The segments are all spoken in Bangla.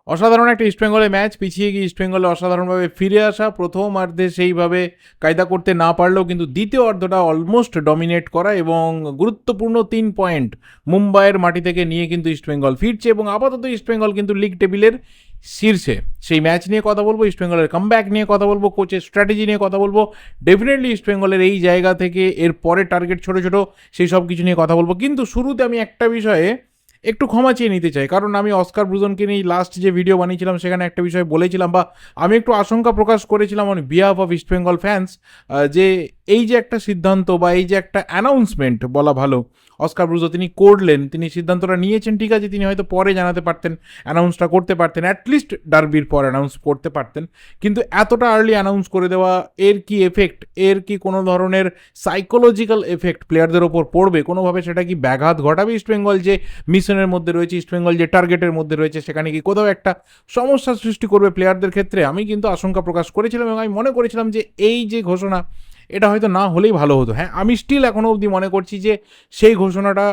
অসাধারণ একটা ইস্টবেঙ্গলের ম্যাচ, পিছিয়ে গিয়ে ইস্টবেঙ্গলে অসাধারণভাবে ফিরে আসা, প্রথমার্ধে সেইভাবে কায়দা করতে না পারলেও কিন্তু দ্বিতীয় অর্ধটা অলমোস্ট ডমিনেট করা এবং গুরুত্বপূর্ণ 3 পয়েন্ট মুম্বাইয়ের মাটি থেকে নিয়ে কিন্তু ইস্টবেঙ্গল ফিরছে এবং আপাতত ইস্টবেঙ্গল কিন্তু লিগ টেবিলের শীর্ষে। সেই ম্যাচ নিয়ে কথা বলবো, ইস্টবেঙ্গলের কামব্যাক নিয়ে কথা বলবো, কোচের স্ট্র্যাটেজি নিয়ে কথা বলবো, ডেফিনেটলি ইস্টবেঙ্গলের এই জায়গা থেকে এর পরে টার্গেট ছোটো ছোটো সেই সব কিছু নিয়ে কথা বলবো। কিন্তু শুরুতে আমি একটা বিষয়ে একটু ক্ষমা চেয়ে নিতে চাই, কারণ আমি অস্কার ব্রুজনকে নিয়ে লাস্ট যে ভিডিও বানিয়েছিলাম সেখানে একটা বিষয় বলেছিলাম, বা আমি একটু আশঙ্কা প্রকাশ করেছিলাম on behalf of East Bengal fans, যে এই যে একটা সিদ্ধান্ত বা এই যে একটা অ্যানাউন্সমেন্ট বলা ভালো অস্কার ব্রুজো তিনি করলেন, তিনি সিদ্ধান্তটা নিয়েছেন, ঠিক আছে, তিনি হয়তো পরে জানাতে পারতেন, অ্যানাউন্সটা করতে পারতেন, অ্যাটলিস্ট ডার্বির পর অ্যানাউন্স করতে পারতেন, কিন্তু এতটা আর্লি অ্যানাউন্স করে দেওয়া, এর কি এফেক্ট, এর কি কোনো ধরনের সাইকোলজিক্যাল এফেক্ট প্লেয়ারদের ওপর পড়বে, কোনোভাবে সেটা কি ব্যাঘাত ঘটাবে ইস্টবেঙ্গল যে মিশনের মধ্যে রয়েছে, ইস্টবেঙ্গল যে টার্গেটের মধ্যে রয়েছে, সেখানে কি কোথাও একটা সমস্যার সৃষ্টি করবে প্লেয়ারদের ক্ষেত্রে, আমি কিন্তু আশঙ্কা প্রকাশ করেছিলাম এবং আমি মনে করেছিলাম যে এই যে ঘোষণা, এটা হয়তো না হলেই ভালো হতো। হ্যাঁ, আমি স্টিল এখনও অবধি মনে করছি যে সেই ঘোষণাটা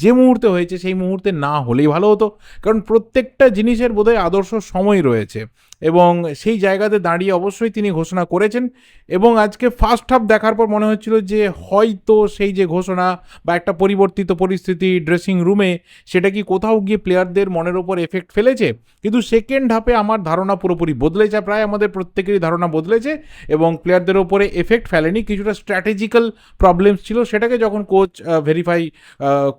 যে মুহূর্তে হয়েছে সেই মুহূর্তে না হলেই ভালো হতো, কারণ প্রত্যেকটা জিনিসের বোধহয় আদর্শ সময় রয়েছে এবং সেই জায়গাতে দাঁড়িয়ে অবশ্যই তিনি ঘোষণা করেছেন। এবং আজকে ফার্স্ট হাফ দেখার পর মনে হচ্ছিল যে হয়তো সেই যে ঘোষণা বা একটা পরিবর্তিত পরিস্থিতি ড্রেসিং রুমে, সেটা কি কোথাও গিয়ে প্লেয়ারদের মনের ওপর এফেক্ট ফেলেছে, কিন্তু সেকেন্ড হাফে আমার ধারণা পুরোপুরি বদলেছে, প্রায় আমাদের প্রত্যেকেরই ধারণা বদলেছে এবং প্লেয়ারদের ওপরে এফেক্ট ফেলেনি। কিছুটা স্ট্র্যাটেজিক্যাল প্রবলেমস ছিল, সেটাকে যখন কোচ ভেরিফাই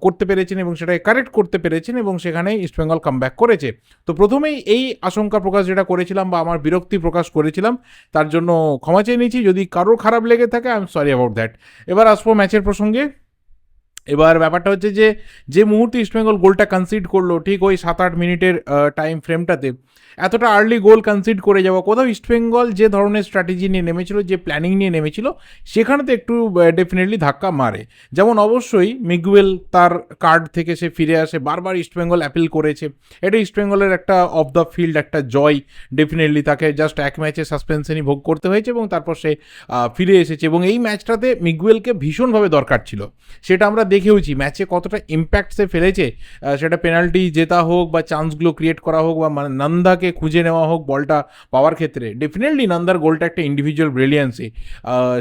করতে পেরেছেন এবং সেটাকে কারেক্ট করতে পেরেছেন এবং সেখানে ইস্টবেঙ্গল কামব্যাক করেছে। তো প্রথমেই এই আশঙ্কা প্রকাশ যেটা করেছিলাম বা আমার বিরক্তি প্রকাশ করেছিলাম, তার জন্য ক্ষমা চেয়ে নিয়েছি। যদি কারোর খারাপ লেগে থাকে, I am sorry about that. এবার আসবো ম্যাচের প্রসঙ্গে। এবার ব্যাপারটা হচ্ছে যে যে মুহূর্তে ইস্টবেঙ্গল গোলটা কনসিড করলো, ঠিক ওই 7-8 মিনিটের টাইম ফ্রেমটাতে এতটা আর্লি গোল কনসিড করে যাওয়া, কোথাও ইস্টবেঙ্গল যে ধরনের স্ট্র্যাটেজি নিয়ে নেমেছিল, যে প্ল্যানিং নিয়ে নেমেছিল, সেখানেতে একটু ডেফিনেটলি ধাক্কা মারে। যেমন অবশ্যই মিগুয়েল তার কার্ড থেকে সে ফিরে আসে, বারবার ইস্টবেঙ্গল অ্যাপিল করেছে, এটা ইস্টবেঙ্গলের একটা অফ দ্য ফিল্ড একটা জয়। ডেফিনেটলি তাকে জাস্ট এক ম্যাচে সাসপেনশনই ভোগ করতে হয়েছে এবং তারপর সে ফিরে এসেছে এবং এই ম্যাচটাতে মিগুয়েলকে ভীষণভাবে দরকার ছিল, সেটা আমরা দেখেওছি। ম্যাচে কতটা ইম্প্যাক্ট সে ফেলেছে, সেটা পেনাল্টি জেতা হোক বা চান্সগুলো ক্রিয়েট করা হোক বা নন্দাকে খুঁজে নেওয়া হোক বলটা পাওয়ার ক্ষেত্রে, ডেফিনেটলি নন্দার গোলটা একটা ইন্ডিভিজুয়াল ব্রিলিয়ান্সি,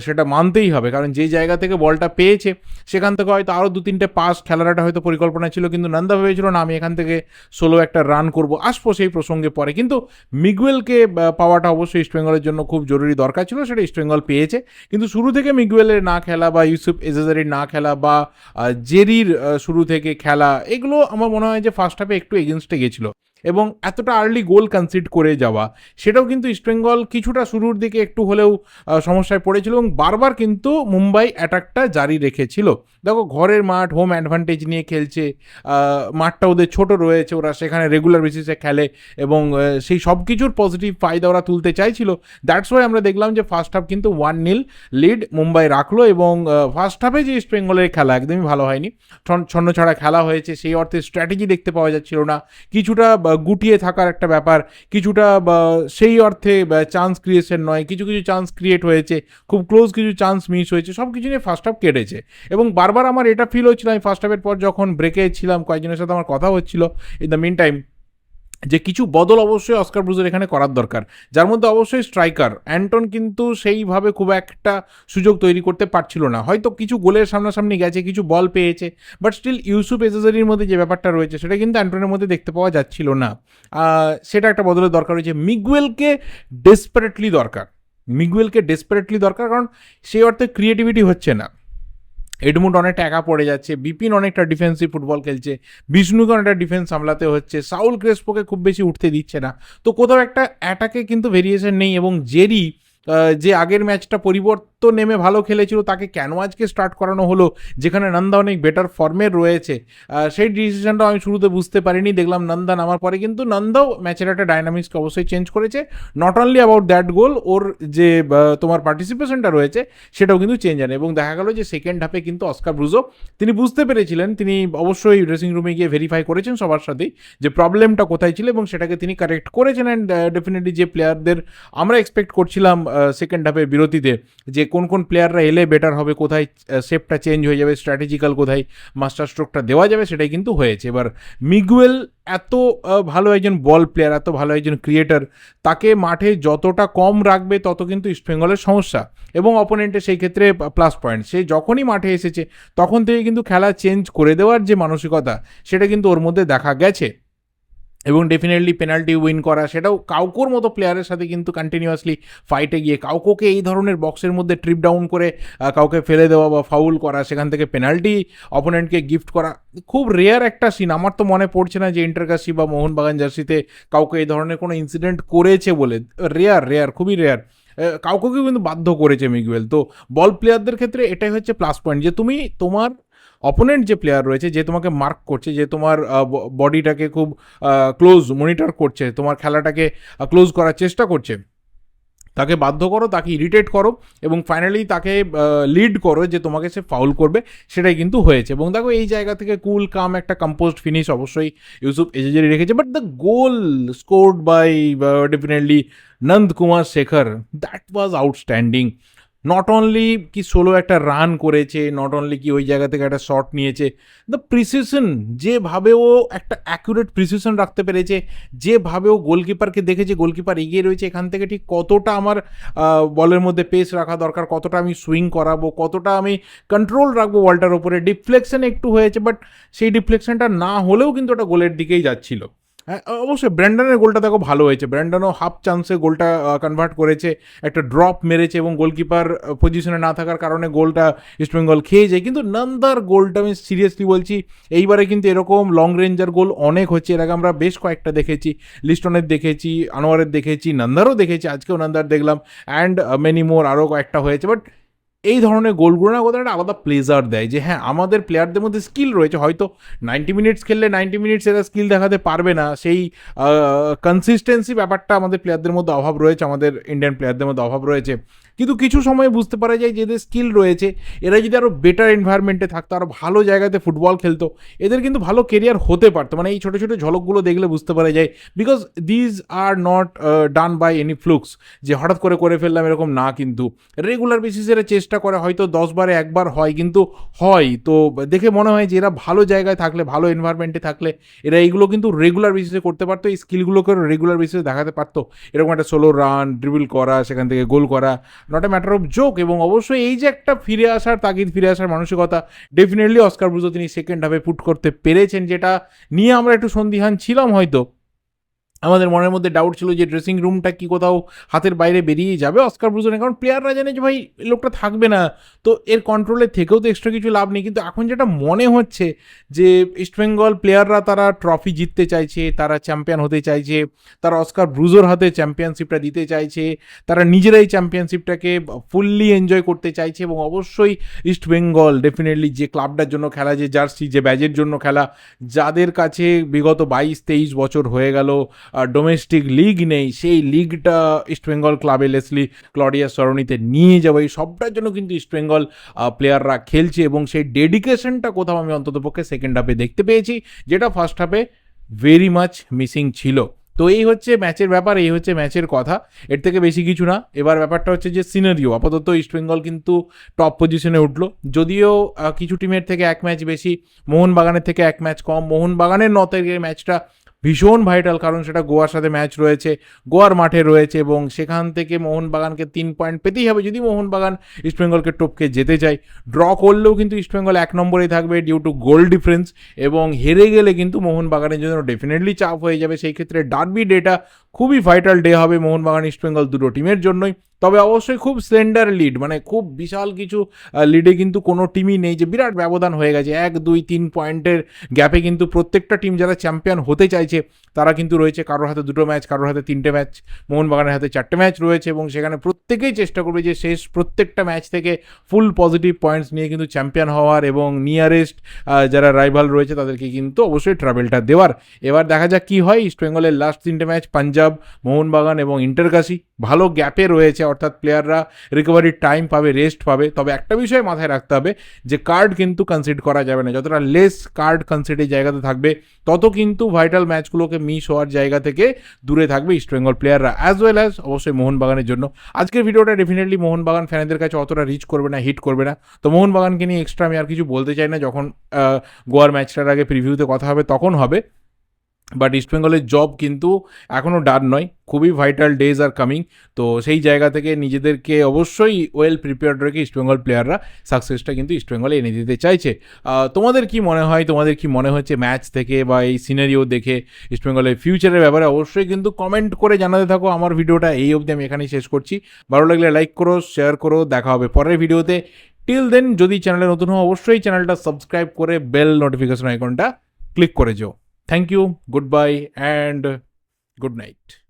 সেটা মানতেই হবে, কারণ যে জায়গা থেকে বলটা পেয়েছে সেখান থেকে হয়তো আরও 2-3টে পাস খেলার একটা হয়তো পরিকল্পনা ছিল, কিন্তু নন্দা ভেবেছিল না আমি এখান থেকে সোলো একটা রান করব, আসবো সেই প্রসঙ্গে পরে। কিন্তু মিগুয়েলকে পাওয়াটা অবশ্যই ইস্টবেঙ্গলের জন্য খুব জরুরি দরকার ছিল, সেটা ইস্টবেঙ্গল পেয়েছে। কিন্তু শুরু থেকে মিগুয়েলের না খেলা বা ইউসুফ এজাজারির না খেলা বা জেরির শুরু থেকে খেলা, এগুলো আমার মনে হয় যে ফার্স্ট হাফে একটু এগেনস্টে গেছিলো এবং এতটা আর্লি গোল কনসিড করে যাওয়া, সেটাও কিন্তু ইস্টবেঙ্গল কিছুটা শুরুর দিকে একটু হলেও সমস্যায় পড়েছিল এবং বারবার কিন্তু মুম্বাই অ্যাটাকটা জারি রেখেছিল। দেখো, ঘরের মাঠ, হোম অ্যাডভান্টেজ নিয়ে খেলছে, মাঠটা ওদের ছোট রয়েছে, ওরা সেখানে রেগুলার বেসিসে খেলে এবং সেই সব কিছুর পজিটিভ ফায়দা ওরা তুলতে চাইছিল। দ্যাটস ওয়াই আমরা দেখলাম যে ফার্স্ট হাফ কিন্তু 1-0 লিড মুম্বাই রাখলো এবং ফার্স্ট হাফে যে ইস্টবেঙ্গলের খেলা একদমই ভালো হয়নি, ছন্ন ছাড়া খেলা হয়েছে, সেই অর্থে স্ট্র্যাটেজি দেখতে পাওয়া যাচ্ছিল না, কিছুটা গুটিয়ে থাকার একটা ব্যাপার, কিছুটা সেই অর্থে চান্স ক্রিয়েশন নয়, কিছু কিছু চান্স ক্রিয়েট হয়েছে, খুব ক্লোজ কিছু চান্স মিস হয়েছে, সব কিছু নিয়ে ফার্স্ট হাফ কেটেছে। এবং বারবার আমার এটা ফিল হচ্ছিল, আমি ফার্স্ট হাফের পর যখন ব্রেকে ছিলাম, কয়েকজনের সাথে আমার কথা হচ্ছিল ইন দ্য মিন টাইম, যে কিছু বদল অবশ্যই অস্কার ব্রুজের এখানে করার দরকার, যার মধ্যে অবশ্যই স্ট্রাইকার অ্যান্টন কিন্তু সেইভাবে খুব একটা সুযোগ তৈরি করতে পারছিল না, হয়তো কিছু গোলের সামনাসামনি গেছে, কিছু বল পেয়েছে, বাট স্টিল ইউসুফ এজাজারির মধ্যে যে ব্যাপারটা রয়েছে সেটা কিন্তু অ্যান্টনের মধ্যে দেখতে পাওয়া যাচ্ছিল না। সেটা একটা বদলের দরকার রয়েছে। মিগুয়েলকে ডেসপারেটলি দরকার, কারণ সেই অর্থে ক্রিয়েটিভিটি হচ্ছে না। এডমুন্ড অনেকটা একা পড়ে যাচ্ছে, বিপিন অনেকটা ডিফেন্সিভ ফুটবল খেলছে, বিষ্ণুকে অনেকটা ডিফেন্স সামলাতে হচ্ছে, সাউল ক্রেসপোকে খুব বেশি উঠতে দিচ্ছে না, তো কোথাও একটা অ্যাটাকে কিন্তু ভেরিয়েশন নেই। এবং জেরি যে আগের ম্যাচটা পরিবর্তন নেমে ভালো খেলেছিল, তাকে কেন আজকে স্টার্ট করানো হলো যেখানে নন্দা অনেক বেটার ফর্মে রয়েছে, সেই ডিসিশনটা আমি শুরুতে বুঝতে পারিনি। দেখলাম নন্দা নামার পরে কিন্তু নন্দাও ম্যাচের একটা ডাইনামিক্সকে অবশ্যই চেঞ্জ করেছে, নট অনলি অ্যাবাউট দ্যাট গোল, ওর যে তোমার পার্টিসিপেশনটা রয়েছে সেটাও কিন্তু চেঞ্জ আনে। এবং দেখা গেল যে সেকেন্ড হাফে কিন্তু অস্কার ব্রুজো তিনি বুঝতে পেরেছিলেন, তিনি অবশ্যই ড্রেসিং রুমে গিয়ে ভেরিফাই করেছেন সবার সাথেই যে প্রবলেমটা কোথায় ছিল এবং সেটাকে তিনি কারেক্ট করেছেন। অ্যান্ড ডেফিনেটলি যে প্লেয়ারদের আমরা এক্সপেক্ট করছিলাম সেকেন্ড হাফের বিরতিতে যে কোন কোন প্লেয়াররা এলে বেটার হবে, কোথায় শেপটা চেঞ্জ হয়ে যাবে, স্ট্র্যাটেজিক্যাল কোথায় মাস্টার স্ট্রোকটা দেওয়া যাবে, সেটাই কিন্তু হয়েছে। এবার মিগুয়েল এত ভালো একজন বল প্লেয়ার, এত ভালো একজন ক্রিয়েটার, তাকে মাঠে যতটা কম রাখবে তত কিন্তু ইস্টবেঙ্গলের সমস্যা এবং অপোনেন্টের সেই ক্ষেত্রে প্লাস পয়েন্ট। সে যখনই মাঠে এসেছে তখন থেকে কিন্তু খেলা চেঞ্জ করে দেওয়ার যে মানসিকতা, সেটা কিন্তু ওর মধ্যে দেখা গেছে। এবং ডেফিনেটলি পেনাল্টি উইন করা, সেটাও কাউকোর মতো প্লেয়ারের সাথে কিন্তু কন্টিনিউয়াসলি ফাইটে গিয়ে কাউকে এই ধরনের বক্সের মধ্যে ট্রিপ ডাউন করে কাউকে ফেলে দেওয়া বা ফাউল করা, সেখান থেকে পেনাল্টি অপোনেন্টকে গিফট করা, খুব রেয়ার একটা সিন। আমার তো মনে পড়ছে না যে ইন্টারকাশি বা মোহনবাগান জার্সিতে কাউকে এই ধরনের কোনো ইনসিডেন্ট করেছে বলে। রেয়ার, খুবই রেয়ার। কাউকে কিন্তু বাধ্য করেছে মিগুয়েল। তো বল প্লেয়ারদের ক্ষেত্রে এটাই হচ্ছে প্লাস পয়েন্ট, যে তুমি তোমার অপোনেন্ট যে প্লেয়ার রয়েছে, যে তোমাকে মার্ক করছে, যে তোমার বডিটাকে খুব ক্লোজ মনিটর করছে, তোমার খেলাটাকে ক্লোজ করার চেষ্টা করছে, তাকে বাধ্য করো, তাকে ইরিটেট করো এবং ফাইনালি তাকে লিড করো যে তোমাকে সে ফাউল করবে, সেটাই কিন্তু হয়েছে। এবং দেখো এই জায়গা থেকে কুল কাম একটা কম্পোজড ফিনিশ অবশ্যই ইউসুফ এজেজেরি রেখেছে, but the goal scored by definitely Nanda Kumar Shekhar, that was outstanding. Not only কি সোলো একটা রান করেছে, নট অনলি কি ওই জায়গা থেকে একটা শট নিয়েছে, দ্য প্রিসিশন, যেভাবে ও একটা অ্যাকুরেট প্রিসিশন রাখতে পেরেছে, যেভাবে ও গোলকিপারকে দেখেছে, গোলকিপার এগিয়ে রয়েছে, এখান থেকে ঠিক কতটা আমার বলের মধ্যে পেস রাখা দরকার, কতটা আমি সুইং করাবো, কতটা আমি কন্ট্রোল রাখবো বলটার উপরে। ডিফ্লেকশন একটু হয়েছে, বাট সেই ডিফ্লেকশনটা না হলেও কিন্তু ওটা গোলের দিকেই যাচ্ছিল। হ্যাঁ, অবশ্যই ব্র্যান্ডনের গোলটা দেখো ভালো হয়েছে, ব্র্যান্ডনও হাফ চান্সে গোলটা কনভার্ট করেছে, একটা ড্রপ মেরেছে এবং গোলকিপার পজিশনে না থাকার কারণে গোলটা ইস্টবেঙ্গল খেয়ে যায়। কিন্তু নন্দার গোলটা আমি সিরিয়াসলি বলছি, এইবারে কিন্তু এরকম লং রেঞ্জার গোল অনেক হচ্ছে, এর আগে আমরা বেশ কয়েকটা দেখেছি, লিস্টনের দেখেছি, আনোয়ারের দেখেছি, নন্দারও দেখেছি, আজকেও নন্দার দেখলাম, অ্যান্ড মেনি মোর আরও কয়েকটা হয়েছে। বাট এই ধরনের গোলগুলো না কোথাও একটা আলাদা প্লেজার দেয়, যে হ্যাঁ আমাদের প্লেয়ারদের মধ্যে স্কিল রয়েছে, হয়তো 90 মিনিটস খেললে 90 মিনিটস এরা স্কিল দেখাতে পারবে না, সেই কনসিস্টেন্সি ব্যাপারটা আমাদের প্লেয়ারদের মধ্যে অভাব রয়েছে, আমাদের ইন্ডিয়ান প্লেয়ারদের মধ্যে অভাব রয়েছে। কিন্তু কিছু সময় বুঝতে পারা যায় যে এদের স্কিল রয়েছে, এরা যদি আরও বেটার এনভায়রনমেন্টে থাকতো, আরও ভালো জায়গাতে ফুটবল খেলতো, এদের কিন্তু ভালো কেরিয়ার হতে পারতো। মানে এই ছোটো ছোটো ঝলকগুলো দেখলে বুঝতে পারা যায়, because these are not done by any flukes, যে হঠাৎ করে ফেললাম এরকম না, কিন্তু রেগুলার বেসিসে এরা চেষ্টা করে, হয়তো 10 বারে একবার হয়, কিন্তু হয়। তো দেখে মনে হয় যে এরা ভালো জায়গায় থাকলে, ভালো এনভায়রনমেন্টে থাকলে এরা এইগুলো কিন্তু রেগুলার বেসিসে করতে পারতো, এই স্কিলগুলোকে রেগুলার বেসিসে দেখাতে পারতো। এরকম একটা সোলো রান, ড্রিবল করা, সেখান থেকে গোল করা, not a matter of joke. এবং অবশ্যই এই যে একটা ফিরে আসার তাগিদ, ফিরে আসার মানসিকতা, ডেফিনেটলি অস্কার ব্রুজো তিনি সেকেন্ড হাফে পুট করতে পেরেছেন, যেটা নিয়ে আমরা একটু সন্দিহান ছিলাম। হয়তো আমাদের মনের মধ্যে ডাউট ছিল যে ড্রেসিং রুমটা কি কোথাও হাতের বাইরে বেরিয়ে যাবে অস্কার ব্রুজনের, কারণ প্লেয়াররা জানে যে ভাই লোকটা থাকবে না, তো এর কন্ট্রোলে থেকেও তো এক্সট্রা কিছু লাভ নেই। কিন্তু এখন যেটা মনে হচ্ছে যে ইস্টবেঙ্গল প্লেয়াররা তারা ট্রফি জিততে চাইছে, তারা চ্যাম্পিয়ন হতে চাইছে, তারা অস্কার ব্রুজোর হাতে চ্যাম্পিয়নশিপটা দিতে চাইছে, তারা নিজেরাই চ্যাম্পিয়নশিপটাকে ফুললি এনজয় করতে চাইছে। এবং অবশ্যই ইস্টবেঙ্গল ডেফিনেটলি যে ক্লাবটার জন্য খেলা, যে জার্সি, যে ব্যাজের জন্য খেলা, যাদের কাছে বিগত 22-23 বছর হয়ে গেল ডোমেস্টিক লিগ নেই, সেই লিগটা ইস্টবেঙ্গল ক্লাবে লেসলি ক্লডিয়া সরণিতে নিয়ে যাবো, এই সবটার জন্য কিন্তু ইস্টবেঙ্গল প্লেয়াররা খেলছে। এবং সেই ডেডিকেশনটা কোথাও আমি অন্ততপক্ষে সেকেন্ড হাফে দেখতে পেয়েছি, যেটা ফার্স্ট হাফে ভেরি মাচ মিসিং ছিল। তো এই হচ্ছে ম্যাচের ব্যাপার, এই হচ্ছে ম্যাচের কথা, এর থেকে বেশি কিছু না। এবার ব্যাপারটা হচ্ছে যে সিনারিও, আপাতত ইস্টবেঙ্গল কিন্তু টপ পজিশনে উঠলো, যদিও কিছু টিমের থেকে এক ম্যাচ বেশি, মোহনবাগানের থেকে এক ম্যাচ কম। মোহনবাগানের 9 তারিখের ম্যাচটা ভীষণ ভাইটাল, কারণ সেটা গোয়ার সাথে ম্যাচ রয়েছে, গোয়ার মাঠে রয়েছে, এবং সেখান থেকে মোহনবাগানকে 3 পয়েন্ট পেতেই হবে যদি মোহনবাগান ইস্টবেঙ্গলকে টপকে যেতে চায়। ড্র করলেও কিন্তু ইস্টবেঙ্গল 1 নম্বরেই থাকবে ডিউ টু গোল ডিফারেন্স, এবং হেরে গেলে কিন্তু মোহনবাগানের জন্য ডেফিনেটলি চাপ হয়ে যাবে। সেই ক্ষেত্রে ডার্বি ডেটা খুবই ভাইটাল ডে হবে মোহনবাগান ইস্টবেঙ্গল দুটো টিমের জন্যই। তবে অবশ্যই খুব স্লেন্ডার লিড, মানে খুব বিশাল কিছু লিডে কিন্তু কোনো টিমই নেই যে বিরাট ব্যবধান হয়ে গেছে, 1-2-3 পয়েন্টের গ্যাপে কিন্তু প্রত্যেকটা টিম যারা চ্যাম্পিয়ন হতে চাইছে তারা কিন্তু রয়েছে, কারোর হাতে 2টো ম্যাচ, কারোর হাতে 3টে ম্যাচ, মোহনবাগানের হাতে 4টে ম্যাচ রয়েছে, এবং সেখানে প্রত্যেকেই চেষ্টা করবে যে শেষ প্রত্যেকটা ম্যাচ থেকে ফুল পজিটিভ পয়েন্টস নিয়ে কিন্তু চ্যাম্পিয়ন হওয়ার, এবং নিয়ারেস্ট যারা রাইভাল রয়েছে তাদেরকে কিন্তু অবশ্যই ট্রাভেলটা দেওয়ার। এবার দেখা যাক কী হয়। ইস্টবেঙ্গলের লাস্ট 3টে ম্যাচ পাঞ্জাব, মোহনবাগান এবং ইন্টারকাশি, ভালো গ্যাপে রয়েছে, অর্থাৎ প্লেয়াররা রিকভারির টাইম পাবে, রেস্ট পাবে। তবে একটা বিষয় মাথায় রাখতে হবে যে কার্ড কিন্তু কনসিড করা যাবে না। যতটা লেস কার্ড কনসিডের জায়গাতে থাকবে তত কিন্তু ভাইটাল ম্যাচগুলোকে মিস হওয়ার জায়গা থেকে দূরে থাকবে ইস্টবেঙ্গল প্লেয়াররা, অ্যাজ ওয়েল অ্যাজ অবশ্যই মোহনবাগানের জন্য। আজকের ভিডিওটা ডেফিনেটলি মোহনবাগান ফ্যানেদের কাছে অতটা রিচ করবে না, হিট করবে না। তো মোহনবাগানকে নিয়ে এক্সট্রা আমি আর কিছু বলতে চাই না, যখন গোয়ার ম্যাচটার আগে প্রিভিউতে কথা হবে তখন হবে। বাট ইস্টবেঙ্গলের জব কিন্তু এখনও ডান নয়, খুবই ভাইটাল ডেজ আর কামিং। তো সেই জায়গা থেকে নিজেদেরকে অবশ্যই ওয়েল প্রিপেয়ার্ড রেখে ইস্টবেঙ্গল প্লেয়াররা সাকসেসটা কিন্তু ইস্টবেঙ্গলে এনে দিতে চাইছে। তোমাদের কি মনে হয়, তোমাদের কি মনে হচ্ছে ম্যাচ থেকে বা এই সিনারিও দেখে ইস্টবেঙ্গলের ফিউচারের ব্যাপারে অবশ্যই কিন্তু কমেন্ট করে জানাতে থাকো। আমার ভিডিওটা এই অবধি আমি এখানেই শেষ করছি। ভালো লাগলে লাইক করো, শেয়ার করো, দেখা হবে পরের ভিডিওতে। টিল দেন যদি চ্যানেলে নতুন হও অবশ্যই চ্যানেলটা সাবস্ক্রাইব করে বেল নোটিফিকেশন আইকনটা ক্লিক করে যাও। Thank you, goodbye, and good night.